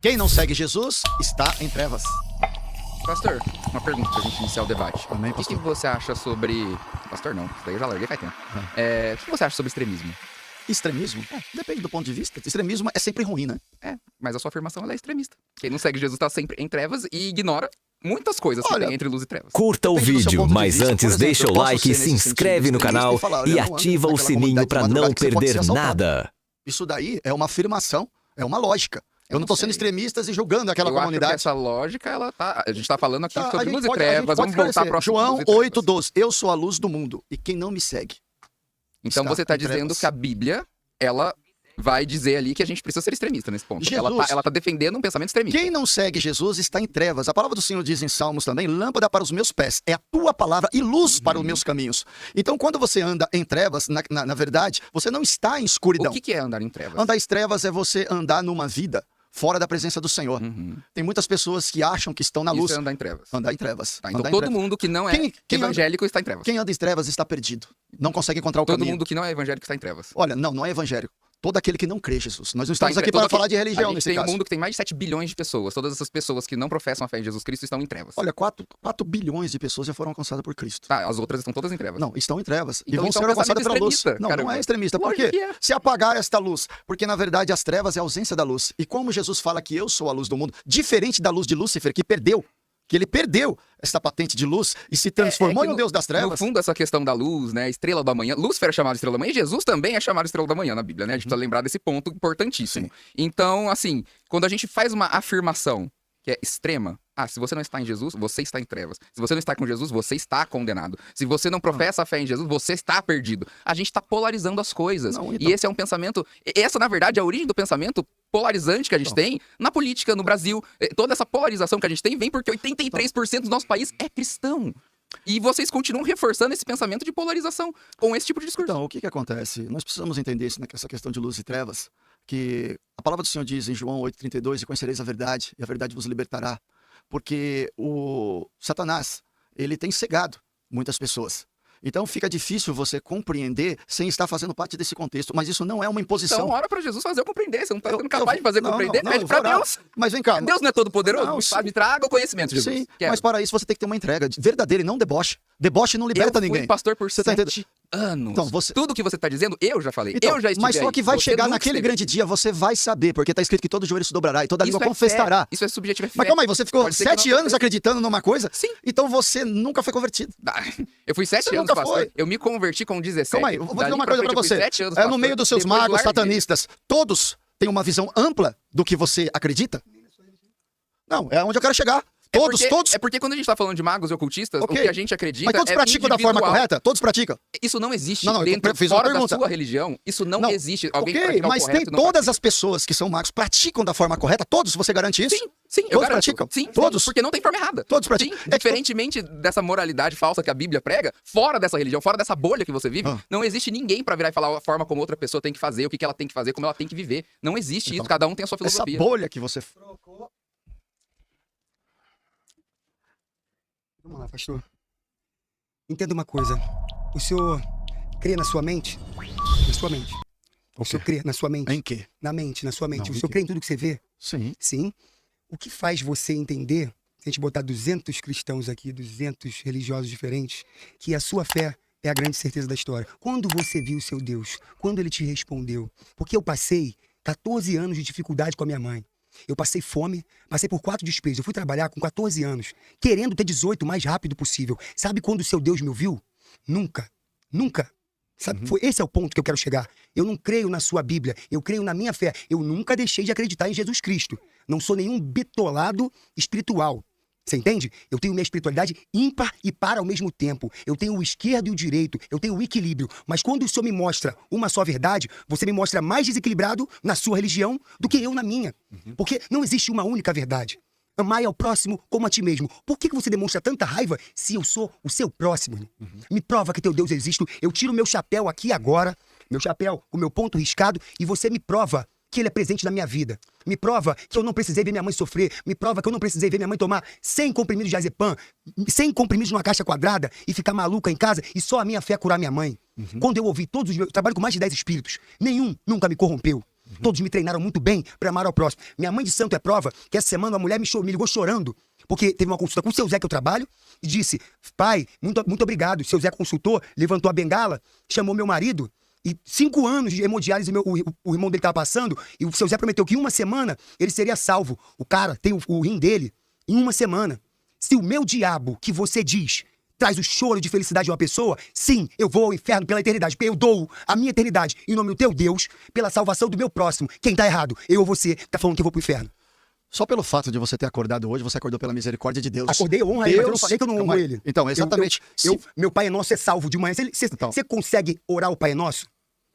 Quem não segue Jesus está em trevas. Pastor, uma pergunta pra gente iniciar o debate. Amém, O que pastor. você acha sobre... Pastor não, isso daí eu já larguei faz tempo. O que você acha sobre extremismo? Extremismo? Depende do ponto de vista. Extremismo é sempre ruim, né? Mas a sua afirmação ela é extremista. Quem não segue Jesus tá sempre em trevas e ignora muitas coisas que Olha, tem entre luz e trevas. Curta o Depende do seu vídeo, ponto de mas vista. Por antes exemplo, deixa eu o posso like, ser se nesse inscreve sentido no canal extremista e falar, olha, e eu não ando ativa o naquela sininho comunidade de para não madrugada que você pode ser perder assaltado. nada. Isso daí é uma afirmação, é uma lógica. Eu não tô sendo sei. extremista e julgando aquela Eu acho comunidade. que essa lógica, ela tá... A gente tá falando aqui Tá, a sobre gente luz e pode- a gente trevas, pode vamos voltar esclarecer. pro assunto João luz e trevas. 8:12. Eu sou a luz do mundo e quem não me segue. Então está você tá em dizendo trevas. que a Bíblia, ela vai dizer ali que a gente precisa ser extremista nesse ponto. Jesus. Ela tá defendendo um pensamento extremista. Quem não segue Jesus está em trevas. A palavra do Senhor diz em Salmos também: lâmpada para os meus pés é a tua palavra e luz para os meus caminhos. Então, quando você anda em trevas, na verdade, você não está em escuridão. O que é andar em trevas? Andar em trevas é você andar numa vida fora da presença do Senhor. Tem muitas pessoas que acham que estão na luz. Isso é andar em trevas. Andar em trevas. Tá, então Andar em todo trevas. mundo que não é Quem anda- evangélico está em trevas. Quem anda em trevas está perdido. Não consegue encontrar o Todo caminho. mundo que não é evangélico está em trevas. Olha, não é evangélico. Todo aquele que não crê Jesus. Nós não Tá estamos em aqui todo para aquele- falar de A religião gente nesse tem um caso. mundo que tem mais de 7 bilhões de pessoas. Todas essas pessoas que não professam a fé em Jesus Cristo estão em trevas. Olha, 4 bilhões de pessoas já foram alcançadas por Cristo. Tá, as outras estão todas em trevas. Não, estão em trevas. E Então vão isso é ser um alcançadas pensamento pela luz. extremista, Não, não caramba. é extremista. Por Lógico quê? que é. Se apagar esta luz. Porque, na verdade, as trevas é a ausência da luz. E como Jesus fala que eu sou a luz do mundo, diferente da luz de Lúcifer, que ele perdeu essa patente de luz e se transformou É que em um Deus das No trevas. fundo, essa questão da luz, né? Estrela da manhã. Lúcifer é chamado de estrela da manhã e Jesus também é chamado de estrela da manhã na Bíblia, né? A gente precisa lembrar desse ponto importantíssimo. Sim. Então, assim, quando a gente faz uma afirmação que é extrema, se você não está em Jesus, você está em trevas. Se você não está com Jesus, você está condenado. Se você não professa a fé em Jesus, você está perdido. A gente está polarizando as coisas. Não, então- E esse é um pensamento... Essa, na verdade, é a origem do pensamento polarizante que a gente tem na política, no Brasil. Toda essa polarização que a gente tem vem porque 83% do nosso país é cristão. E vocês continuam reforçando esse pensamento de polarização com esse tipo de discurso. Então, o que acontece? Nós precisamos entender isso, essa questão de luz e trevas, que a palavra do Senhor diz em João 8:32, e conhecereis a verdade, e a verdade vos libertará. Porque o Satanás, ele tem cegado muitas pessoas. Então fica difícil você compreender sem estar fazendo parte desse contexto, mas isso não é uma imposição. Então, ora pra Jesus fazer eu compreender. Você não tá Eu- sendo capaz de fazer não, compreender? não, Pede eu pra vou orar. Deus. Mas vem cá. Deus não é todo poderoso? Não, Me traga o conhecimento, Jesus. Sim, Quero. mas para isso você tem que ter uma entrega verdadeira e não deboche. Deboche não liberta eu fui ninguém. pastor por Você tá 7 anos. Então, você- Tudo que você tá dizendo, eu já falei. Então, eu já estive mas só aí. que vai Você chegar nunca naquele esteve. grande dia, você vai saber, porque está escrito que todo joelho se dobrará e toda língua Isso é confessará. fé. Isso é subjetivo, é fé. Mas calma aí, você ficou Pode ser que 7 não anos acreditando numa coisa? Sim. Então você nunca foi convertido. Eu fui 7 Você anos, nunca pastor. foi. Eu me converti com 17. Calma aí, eu vou dizer Dali uma coisa frente, pra eu fui você. 7 anos, No pastor. meio dos seus Depois magos, larguei. satanistas, todos têm uma visão ampla do que você acredita? Não, é onde eu quero chegar. Todos. É porque quando a gente tá falando de magos e ocultistas, Ok. o que a gente acredita Mas todos é praticam da forma individual. correta? Todos praticam? Isso não existe Não, eu dentro, fiz uma fora da pergunta. sua religião. Isso não, existe. Alguém Ok, praticar o mas tem correto, não todas as pessoas que são magos praticam da forma correta? Todos? Você garante isso? Sim, eu Todos garanto. praticam? Sim, Todos? porque não tem forma errada. Todos praticam. Sim, É tipo- diferentemente dessa moralidade falsa que a Bíblia prega, fora dessa religião, fora dessa bolha que você vive, não existe ninguém pra virar e falar a forma como outra pessoa tem que fazer, o que ela tem que fazer, como ela tem que viver. Não existe Então, isso, cada um tem a sua Essa filosofia. bolha que você colocou. Vamos lá, pastor. Entenda uma coisa. O senhor crê na sua mente? Na sua mente. O senhor crê na sua mente? Em quê? Na mente, na sua mente. Não, O em senhor quê? crê em tudo que você vê? Sim. Sim. O que faz você entender, se a gente botar 200 cristãos aqui, 200 religiosos diferentes, que a sua fé é a grande certeza da história? Quando você viu o seu Deus? Quando ele te respondeu? Porque eu passei 14 anos de dificuldade com a minha mãe. Eu passei fome, passei por 4 despesas. Eu fui trabalhar com 14 anos, querendo ter 18 o mais rápido possível. Sabe quando o seu Deus me ouviu? Nunca. Nunca. Sabe, esse é o ponto que eu quero chegar. Eu não creio na sua Bíblia, eu creio na minha fé. Eu nunca deixei de acreditar em Jesus Cristo. Não sou nenhum bitolado espiritual. Você entende? Eu tenho minha espiritualidade ímpar e par ao mesmo tempo. Eu tenho o esquerdo e o direito. Eu tenho o equilíbrio. Mas quando o Senhor me mostra uma só verdade, você me mostra mais desequilibrado na sua religião do que eu na minha. Porque não existe uma única verdade. Amai ao próximo como a ti mesmo. Por que você demonstra tanta raiva se eu sou o seu próximo? Me prova que teu Deus existe. Eu tiro meu chapéu aqui agora, meu chapéu com meu ponto riscado, e você me prova que ele é presente na minha vida. Me prova que eu não precisei ver minha mãe sofrer. Me prova que eu não precisei ver minha mãe tomar 100 comprimidos de diazepam, 100 comprimidos numa caixa quadrada e ficar maluca em casa e só a minha fé curar minha mãe. Quando eu ouvi todos os meus... Eu trabalho com mais de 10 espíritos. Nenhum nunca me corrompeu. Todos me treinaram muito bem para amar ao próximo. Minha mãe de santo é prova que essa semana uma mulher me ligou chorando, porque teve uma consulta com o seu Zé, que eu trabalho, e disse: pai, muito obrigado. O seu Zé consultou, levantou a bengala, chamou meu marido, e 5 anos de hemodiálise o irmão dele estava passando, e o seu Zé prometeu que em uma semana ele seria salvo. O cara tem o rim dele em uma semana. Se o meu diabo, que você diz, traz o choro de felicidade de uma pessoa, sim, eu vou ao inferno pela eternidade, porque eu dou a minha eternidade em nome do teu Deus, pela salvação do meu próximo. Quem tá errado? Eu ou você, tá falando que eu vou pro inferno. Só pelo fato de você ter acordado hoje, você acordou pela misericórdia de Deus. Acordei, eu honro ele, mas eu não falei que eu não honro ele. Então, exatamente. Meu Pai é Nosso é salvo de manhã. Você Então. consegue orar o Pai é Nosso?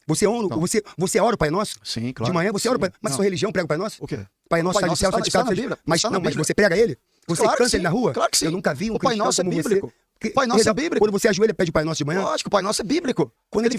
Você honra, Então. você ora o Pai Nosso? Sim, claro. De manhã você ora o Pai Mas Não. sua religião prega o Pai Nosso? O quê? Pai Nosso O Pai está no Nosso céu, está santificado na seja. Bíblia. Mas Está na não, mas Bíblia. você prega ele? Você Claro que canta ele sim, na rua? claro que sim. Eu nunca vi um O Pai cristão Nosso é como bíblico. você. O Pai Nosso é Perdão, bíblico. Quando você ajoelha, pede o Pai Nosso de manhã? Lógico, o Pai Nosso é bíblico. Quando ele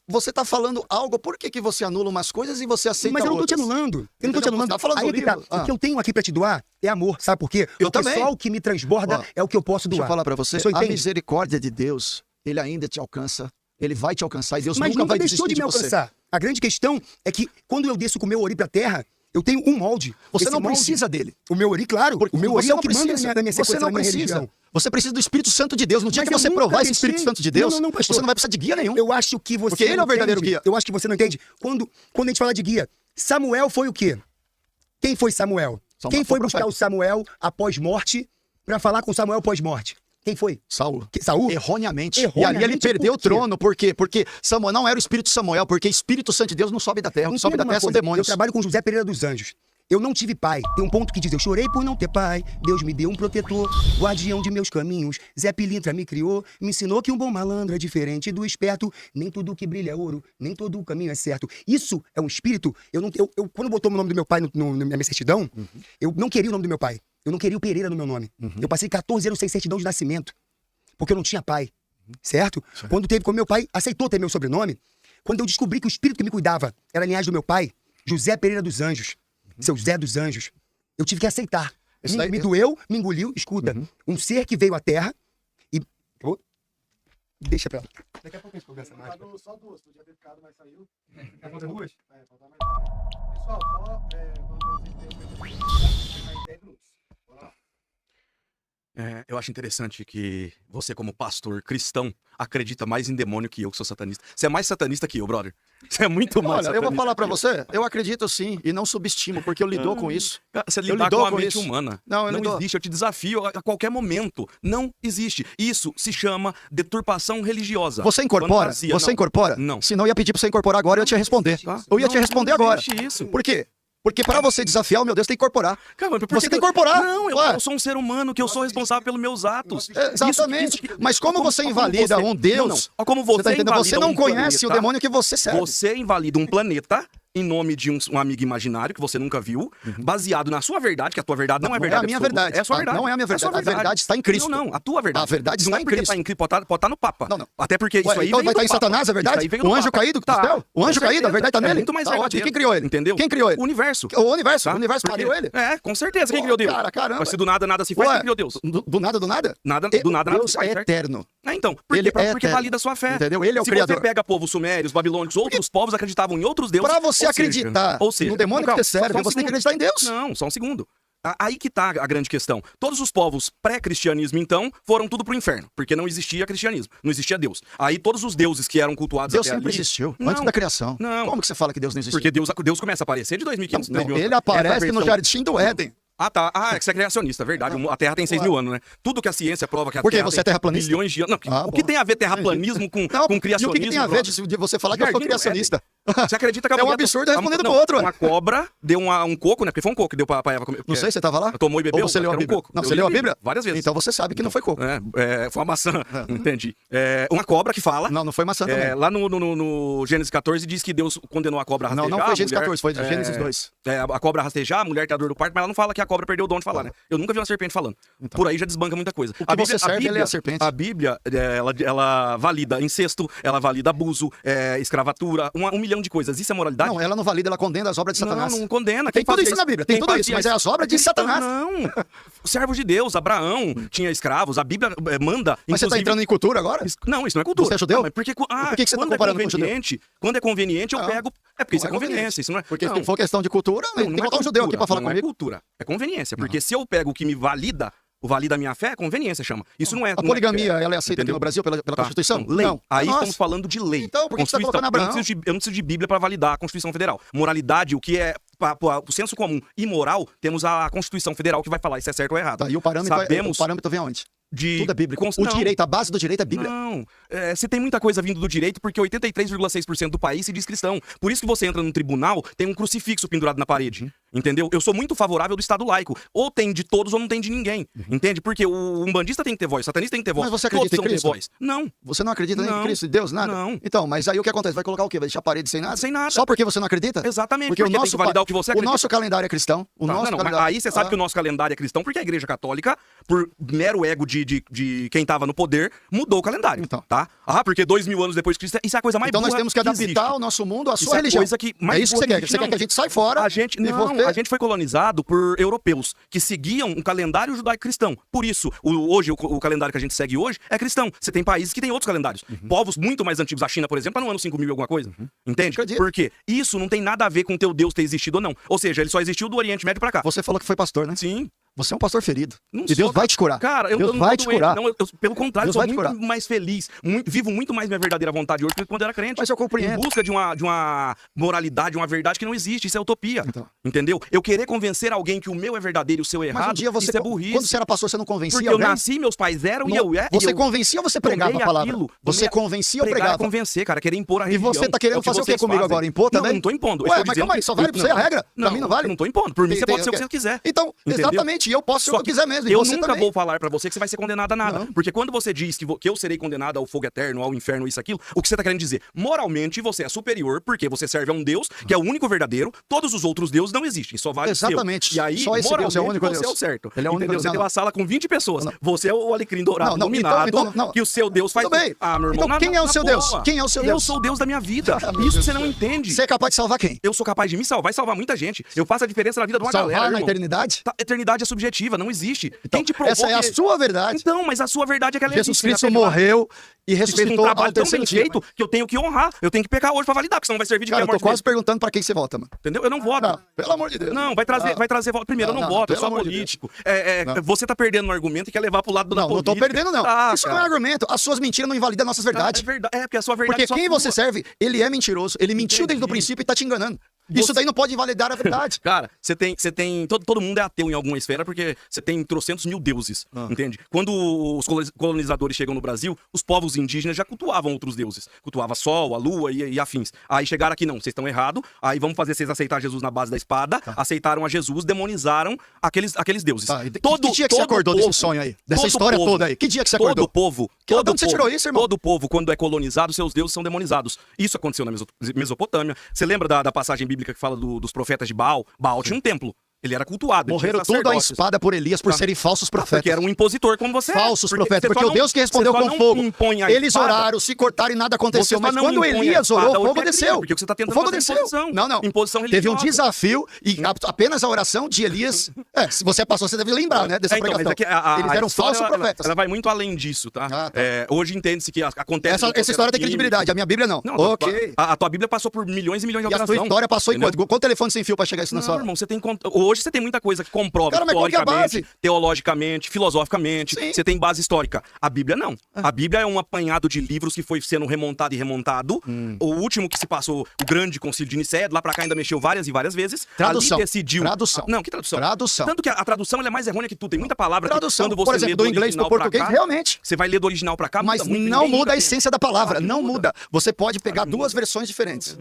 Você tá falando algo, por que você anula umas coisas e você aceita Mas eu não tô te outras? anulando. Eu não tô te Entendeu? anulando. Você tá falando Aí do é que tá. livro. O que eu tenho aqui pra te doar é amor. Sabe por quê? Eu Porque também. só o que me transborda Ó, é o que eu posso Deixa doar. eu falar pra você, Você a entende? misericórdia de Deus, ele ainda te alcança, ele vai te alcançar e Deus Mas nunca nunca vai deixou desistir de me você. alcançar. A grande questão é que quando eu desço com o meu ori pra terra, eu tenho um molde. Você Esse não molde- precisa dele. O meu ori, claro. Porque O meu ori você é o não que manda precisa. na minha Você sequência, não na minha precisa. religião. Você precisa do Espírito Santo de Deus. No dia Mas que eu você nunca provar esse deixei. Espírito Santo de Deus, Não, pastor. você não vai precisar de guia nenhum. Eu acho que você Porque ele é não o verdadeiro entende. guia. Eu acho que você não entende. Quando a gente fala de guia, Samuel foi o quê? Quem foi Samuel? Samuel Quem foi foi o buscar profeta. o Samuel após morte pra falar com Samuel após morte? Quem foi? Saul. Saul? Erroneamente. E Erroneamente, ali ele perdeu por o quê? trono. Por quê? Porque Samuel não era o Espírito Samuel, porque Espírito Santo de Deus não sobe da terra. O que sobe Entenda da uma terra são coisa, demônios. Eu trabalho com José Pereira dos Anjos. Eu não tive pai. Tem um ponto que diz: eu chorei por não ter pai. Deus me deu um protetor, guardião de meus caminhos. Zé Pilintra me criou, me ensinou que um bom malandro é diferente do esperto. Nem tudo que brilha é ouro, nem todo o caminho é certo. Isso é um espírito. Quando botou o nome do meu pai na minha certidão, eu não queria o nome do meu pai. Eu não queria o Pereira no meu nome. Eu passei 14 anos sem certidão de nascimento, porque eu não tinha pai. Certo? Quando meu pai aceitou ter meu sobrenome, quando eu descobri que o espírito que me cuidava era a linhagem do meu pai, José Pereira dos Anjos, seu Zé dos Anjos, eu tive que aceitar. Esse daí- Me doeu, me engoliu. Escuta, um ser que veio à Terra e... Deixa pra lá. Daqui a pouco a gente conversa mais. Só duas, podia ter ficado, mas saiu. Falta duas? Falta mais. Pessoal, só quando vocês têm 10 minutos. Eu acho interessante que você, como pastor cristão, acredita mais em demônio que eu, que sou satanista. Você é mais satanista que eu, brother. Você é muito mais Olha, satanista. eu vou falar pra que eu. você, eu acredito sim, e não subestimo, porque eu lido com isso. Cara, você Eu lidar lido com a com mente isso. humana. Não, eu não lido. existe, eu te desafio a qualquer momento. Não existe. Isso se chama deturpação religiosa. Você incorpora? Fantasia, Você não. incorpora? Não. Senão eu ia pedir pra você incorporar agora e eu ia te responder. Tá? Eu ia te Não, responder não agora. existe isso. Por quê? Porque pra você desafiar o meu Deus, tem que incorporar. Cara, mas por Você que tem que incorporar. Não, Ué. eu sou um ser humano, que eu sou responsável pelos meus atos. Exatamente. Mas como você invalida um Deus? Não. Olha como você, Você tá entendendo? Você invalida não um conhece planeta. o demônio que você serve. Você invalida um planeta em nome de um amigo imaginário que você nunca viu, baseado na sua verdade, que a tua verdade não é Não é verdade. a minha absoluta. verdade. É a sua Ah, verdade. não é a minha verdade. sua A verdade está em Cristo. Não, a tua verdade. A verdade não está é em porque Cristo. tá em Cristo, pode estar no Papa. Não, não. Até porque isso Ué, aí então veio vai estar do em Papa. Satanás, é verdade? Isso aí veio do O anjo Papa. caído que do céu? O com anjo caído, a certeza. verdade tá É nele? muito mais Tá verdadeiro. ótimo. Quem criou ele? Entendeu? Quem criou ele? O universo. O universo. Tá? O universo Porque- pariu ele. Com certeza. Quem Pô, criou Deus? cara, caramba. Mas se do nada nada se faz, Ué, quem criou Deus? Do nada, do nada? Do nada Deus se faz, é certo? eterno. Então, Ele é porque eterno. valida a sua fé. Entendeu? Ele é o Se criador. você pega povos sumérios, babilônicos, outros povos acreditavam em outros deuses. Pra você ou seja- acreditar ou seja, no demônio que calma, você serve, só um você tem que segundo. acreditar em Deus. Não, só um segundo. Aí que tá a grande questão. Todos os povos pré-cristianismo, então, foram tudo pro inferno, porque não existia cristianismo, não existia Deus. Aí todos os deuses que eram cultuados Deus até sempre ali... existiu, Não, antes da criação. não. Como que você fala que Deus não existiu? Porque Deus começa a aparecer de 2.500, Não, 3.000 ele aparece Essa no versão- jardim do Éden. Ah, tá. É que você é criacionista, verdade. A Terra tem 6.000 anos, né? Tudo que a ciência prova que a Por quê? Terra Você é tem terraplanista? bilhões de anos. Não, Ah, o que bom. tem a ver terraplanismo com Não, e o criacionismo? que tem a ver brother? de você falar que eu sou Jardim do criacionista? Você acredita que a É um mulher- absurdo respondendo não, pro outro, ué. Uma cobra deu um coco, né? Porque foi um coco que deu pra Eva comer. Não sei, você tava lá? Tomou e bebeu? Ou você leu a Era um Bíblia? coco. Não, Eu você li leu a Bíblia? várias vezes. Então você sabe que não foi coco. Foi uma maçã, entendi. Uma cobra que fala. Não, não foi maçã também. Lá no Gênesis 14 diz que Deus condenou a cobra a Não, rastejar. não foi a Gênesis mulher- 14, foi Gênesis 2. A cobra a rastejar, a mulher tem a dor do parto, mas ela não fala que a cobra perdeu o dom de falar, né? Eu nunca vi uma serpente falando. Então. Por aí já desbanca muita coisa. O que você serve, ele é a serpente. A Bíblia, ela valida incesto, ela valida abuso, escravatura, uma humilhação milhão de coisas. Isso é moralidade? Não, ela não valida, ela condena as obras de Satanás. Não condena. Tem Quem tudo fazia isso na Bíblia, tem quem tudo isso, fazia mas é as obras de Satanás. Não. Servos de Deus, Abraão tinha escravos, a Bíblia manda. Mas você tá entrando em cultura agora? Não, isso não é cultura. Você é judeu? Não, mas porque, Por que você tá quando comparando é com judeu? conveniente, quando é conveniente, eu Não. pego. É porque isso é Não é conveniência. Isso não é. Porque não, se for questão de cultura, tem que botar um judeu aqui pra falar não comigo. é cultura, é conveniência. Porque se eu pego o que me valida, o valida a minha fé, é conveniência, chama. Isso não é. A poligamia, ela é aceita aqui entendeu? no Brasil pela Tá. Constituição? Então, lei. Não. Aí Nossa. estamos falando de lei. Então, por que você tá Constituição. colocando Abraão? Eu não preciso de Bíblia para validar a Constituição Federal. Moralidade, o que é o senso comum e moral, temos a Constituição Federal que vai falar se é certo ou errado. Tá, e o parâmetro, Sabemos o parâmetro vem aonde? de Tudo é bíblico. O Não. direito, a base do direito é Bíblia. Não, você tem muita coisa vindo do direito porque 83,6% do país se diz cristão. Por isso que você entra num tribunal, tem um crucifixo pendurado na parede. Entendeu? Eu sou muito favorável do Estado laico. Ou tem de todos ou não tem de ninguém. Entende? Porque o umbandista tem que ter voz, o satanista tem que ter voz. Mas você todos acredita em têm que ter Cristo? voz. Não, Você não acredita nem em Não. Cristo, em Deus, nada? Não. Então, mas aí o que acontece? Vai colocar o quê? Vai deixar a parede sem nada? sem nada. Só porque você não acredita? Exatamente, Porque o tem nosso, que validar o que você o acredita. nosso calendário é cristão. O Tá, nosso não, mas calendário... aí você sabe que o nosso calendário é cristão porque a Igreja Católica, por mero ego de quem tava no poder, mudou o calendário, Então. tá? Porque 2000 anos depois de Cristo, isso é a coisa mais Então nós burra temos que adaptar existe. o nosso mundo à Isso sua é religião. coisa que mais É isso que você burra quer. existe, Você quer não. que a gente saia fora A gente, e não, você... a gente foi colonizado por europeus que seguiam um calendário judaico-cristão. Por isso, hoje, o calendário que a gente segue hoje é cristão. Você tem países que têm outros calendários. Povos muito mais antigos, a China, por exemplo, tá no ano 5000 alguma coisa. Entende? Acredito. Por quê? Isso não tem nada a ver com o teu Deus ter existido ou não. Ou seja, ele só existiu do Oriente Médio pra cá. Você falou que foi pastor, né? Sim. Você é um pastor ferido. Não E sou, Deus vai te curar. Cara, eu Deus não vai tô te doente, curar. não. Pelo contrário, Deus sou vai te muito curar. mais feliz. Vivo muito mais minha verdadeira vontade hoje do que quando eu era crente. Mas eu compreendo. Em busca de uma moralidade, uma verdade que não existe. Isso é utopia. Então. Entendeu? Eu querer convencer alguém que o meu é verdadeiro e o seu é Mas errado, um dia você... isso é burrice. Quando você era pastor, você não convencia Porque eu alguém? nasci, meus pais eram e Não, eu... Você eu convencia ou você pregava a tomei palavra? aquilo, Você tomei- convencia ou Pregar é pregava? convencer, cara. Querer impor a E religião. você tá querendo É fazer o que vocês comigo fazem. agora? Impor também? Não tô impondo. Eu Ué, estou mas dizendo calma aí, que- só vale pra você a regra. Pra mim não vale. Eu não tô impondo. Por mim, você pode ser o que você quiser. Então, Entendeu? exatamente. E eu posso ser o Só que eu quiser mesmo. E eu você nunca também. vou falar pra você que você vai ser condenado a nada. Não. Porque quando você diz que eu serei condenado ao fogo eterno, ao inferno, isso, aquilo, o que você tá querendo dizer? Moralmente, você é superior porque você serve a um Deus que é o único verdadeiro. Todos os outros deuses não existem. Só vale o seu. Exatamente. E aí, Só esse Deus é o único moralmente, você Deus. é o certo. Ele é o único Entendeu? Deus. Você tem Não, uma sala com 20 pessoas. Não. Você é o alecrim dourado Não, não, dominado então, não. que o seu Deus faz... Tudo bem. Ah, meu irmão, Então, quem é o seu Deus? boa. Quem é o seu Eu Deus? sou o Deus da minha vida. meu Isso Deus você não do céu. entende. Você é capaz de salvar quem? Eu sou capaz de me salvar e salvar muita gente. Eu faço a diferença na vida de uma Salvar galera, na irmão. eternidade? Tá, eternidade é subjetiva, não existe. Então, Quem te provou essa é a que- sua verdade. Então, mas a sua verdade é que ela Jesus existe. Cristo Ela fez morreu e um ressuscitou trabalho ao tão bem terceiro dia. feito que eu tenho que honrar. Eu tenho que pecar hoje pra validar, porque senão vai servir de Cara, eu tô morte quase mesmo. perguntando pra quem você vota, mano. Entendeu? Eu não voto. Não, pelo amor de Deus. Não, vai trazer voto. Primeiro, eu Não, não não, voto, eu pelo sou amor de político. Não. Você tá perdendo no argumento e quer levar pro lado da Não, não tô política. perdendo, não. Ah, Isso não é cara. argumento. As suas mentiras não invalidam nossas verdades. É verdade. É, porque a sua verdade Porque é só quem você sua. serve, ele é mentiroso. Ele mentiu desde o Entendi. princípio e tá te enganando. Isso daí não pode invalidar a verdade. Cara, você tem todo mundo é ateu em alguma esfera porque você tem trocentos mil deuses, entende? Quando os colonizadores chegam no Brasil, os povos indígenas já cultuavam outros deuses. Cultuava sol, a lua e afins. Aí chegaram aqui, não, vocês estão errados, aí vamos fazer vocês aceitar Jesus na base da espada, aceitaram a Jesus, demonizaram aqueles deuses. Tá, e que dia que você acordou desse sonho aí? Dessa todo história povo, toda aí? Que dia que você Todo acordou? povo. Que- Todo de onde você povo, tirou isso, irmão? Todo povo, quando é colonizado, seus deuses são demonizados. Isso aconteceu na Mesopotâmia. Você lembra da passagem bíblica que fala dos profetas de Baal? Baal tinha um templo. Ele era cultuado. ele Morreram tinha tudo à sacerdócios. espada por Elias por Tá. serem falsos Porque profetas. era um impositor como você é. Falsos profetas. você Porque só o Deus que respondeu você só com não fogo. impõe a Eles espada, oraram, se cortaram e nada aconteceu. você só Mas não quando impõe a Elias orou, espada o hoje fogo que é desceu. crime, porque você tá O tentando fogo fazer desceu. imposição. Não. Imposição Teve um religiosa. desafio e apenas a oração de Elias. Se você passou, você deve lembrar, né? Dessa Então, mas pregação. é que a Eles eram história, falsos profetas. Ela vai muito além disso, tá? Ah, tá. Hoje entende-se que acontece... Essa história tem credibilidade. A minha Bíblia não. Não, Ok. a tua Bíblia passou por milhões e milhões de E a sua alterações. história passou em entendeu? quanto? Quanto telefone sem fio pra chegar isso na Não, sua... irmão, hoje você tem muita coisa que comprova Cara, mas qual que é a historicamente, base? teologicamente, filosoficamente. Sim. Você tem base histórica. A Bíblia não. A Bíblia é um apanhado de livros que foi sendo remontado e remontado. O último que se passou, o grande concílio de Nicéia, de lá pra cá ainda mexeu várias e várias vezes. Tradução. Ali decidiu... Tradução. Não, que tradução? Tradução. Tanto que a tradução ela é mais errônea que tudo. Tem muita palavra Tradução. que quando você Por exemplo, lê do inglês pro original pra português, cá, realmente. você vai ler do original pra cá, Mas muda muito, não ninguém muda a entende. essência da palavra. Claro que Não muda. muda. Você pode pegar Claro que duas muda. versões diferentes.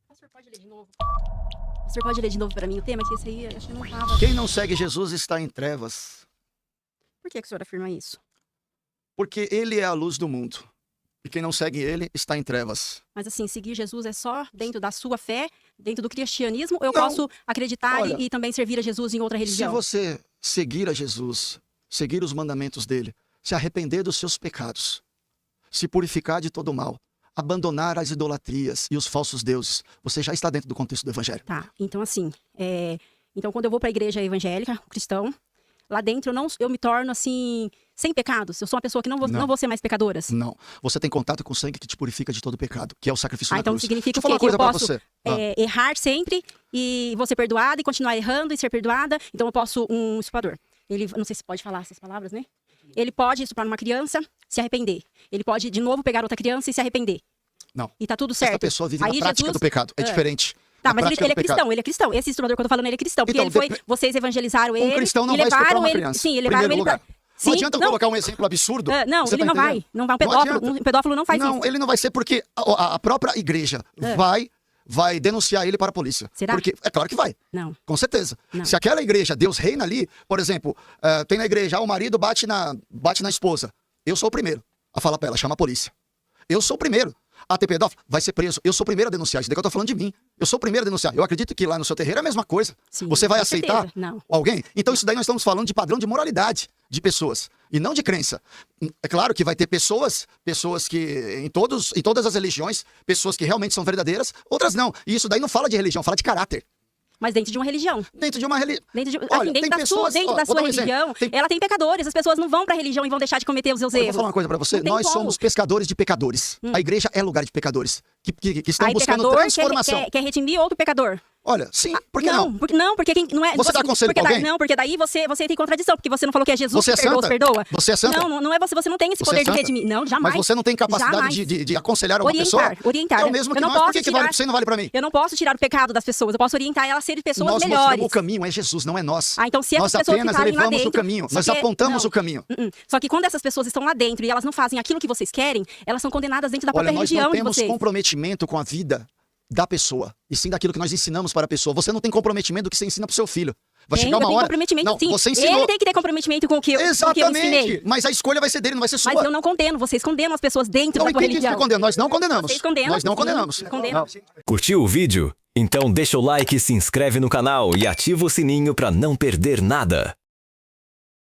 Pastor, pode ler de novo? Pastor, pode ler de novo pra mim o tema? Que esse aí, acho que não tava. Quem não segue Jesus está em trevas, Por que o senhor afirma isso? porque ele é a luz do mundo. E quem não segue ele está em trevas. Mas assim, seguir Jesus é só dentro da sua fé, dentro do cristianismo, ou eu Não. posso acreditar Olha, e também servir a Jesus em outra religião? Se você seguir a Jesus, seguir os mandamentos dele, se arrepender dos seus pecados, se purificar de todo o mal, abandonar as idolatrias e os falsos deuses, você já está dentro do contexto do evangelho. Tá, então assim, então quando eu vou pra igreja evangélica, cristão, lá dentro eu me torno assim, sem pecados. Eu sou uma pessoa que não vou ser mais pecadora. Não. Você tem contato com o sangue que te purifica de todo pecado, que é o sacrifício da Então cruz. significa Deixa eu falar que uma eu coisa pra posso você. errar sempre e vou ser perdoada e continuar errando e ser perdoada. Então eu posso, um estuprador, ele, não sei se pode falar essas palavras, né? Ele pode estuprar uma criança, se arrepender. Ele pode de novo pegar outra criança e se arrepender. Não. E tá tudo certo. Essa pessoa vive Aí na prática Jesus- do pecado. É diferente. Tá, Na mas prática ele é do pecado. cristão, ele é cristão. Esse estuprador que eu tô falando, ele é cristão. Porque Então, ele foi, vocês evangelizaram ele. cristão não e vai estuprar levaram uma ele. criança. Sim, levaram Primeiro ele lugar. pra. Não Sim, adianta eu colocar um exemplo absurdo. Não, Você ele tá não vai. entendendo? Não vai. Um Não pedófilo, adianta. um pedófilo não faz Não, isso. ele não vai ser porque a própria igreja vai denunciar ele para a polícia. Será? Porque, é claro que vai. Não. Com certeza. Não. Se aquela igreja, Deus reina ali, por exemplo, tem na igreja, o marido bate na esposa. Eu sou o primeiro a falar pra ela, chama a polícia. Eu sou o primeiro a ter pedófilo, vai ser preso. Eu sou o primeiro a denunciar. Isso daí que eu tô falando de mim. Eu sou o primeiro a denunciar. Eu acredito que lá no seu terreiro é a mesma coisa. Sim, Você vai com aceitar certeza. Não. alguém? Então isso daí nós estamos falando de padrão de moralidade de pessoas e não de crença. É claro que vai ter pessoas que em todas as religiões, pessoas que realmente são verdadeiras, outras não. E isso daí não fala de religião, fala de caráter. Mas dentro de uma religião. Dentro de uma religião. Dentro, tem da pessoas, sua, vou dar um religião, exemplo. ela tem pecadores. As pessoas não vão pra religião e vão deixar de cometer os seus Eu erros. vou falar uma coisa pra você. Não tem Nós como. somos pescadores de pecadores. A igreja é lugar de pecadores que estão Aí buscando pecador transformação. quer redimir outro pecador. Olha, sim, por que não? Porque quem não é. Você dá conselho porque pra alguém? Não, porque daí você tem contradição, porque você não falou que é Jesus Você é que perdoa, santa? perdoa. Você é santa? Não é você não tem esse Você poder é de santa? redimir. Não, jamais. Mas você não tem capacidade Jamais. de aconselhar uma pessoa? Orientar. É o mesmo que Eu não nós. Por posso que vale tirar- pra você e não vale pra mim? Eu não posso tirar o pecado das pessoas, eu posso orientar elas a serem pessoas Nós melhores. mostramos o caminho, é Jesus, não é nós. Então se Nós essas pessoas apenas ficarem lá levamos dentro, o caminho, só nós que- apontamos não. o caminho. Só que quando essas pessoas estão lá dentro e elas não fazem aquilo que vocês querem, elas são condenadas dentro da Olha, própria nós religião não de temos vocês. comprometimento com a vida da pessoa, e sim daquilo que nós ensinamos para a pessoa. Você não tem comprometimento do que você ensina pro seu filho. Vai chegar uma tem hora... comprometimento, Não, sim. você ensinou. Ele tem que ter comprometimento com o que eu ensinei. Exatamente, mas a escolha vai ser dele, não vai ser sua. Mas eu não condeno, vocês condenam as pessoas dentro Não, da e tua quem disse religião. que condena? Nós não condenamos. Vocês condenam, Nós não sim, condenamos. condenam. Curtiu o vídeo? Então deixa o like, se inscreve no canal e ativa o sininho para não perder nada.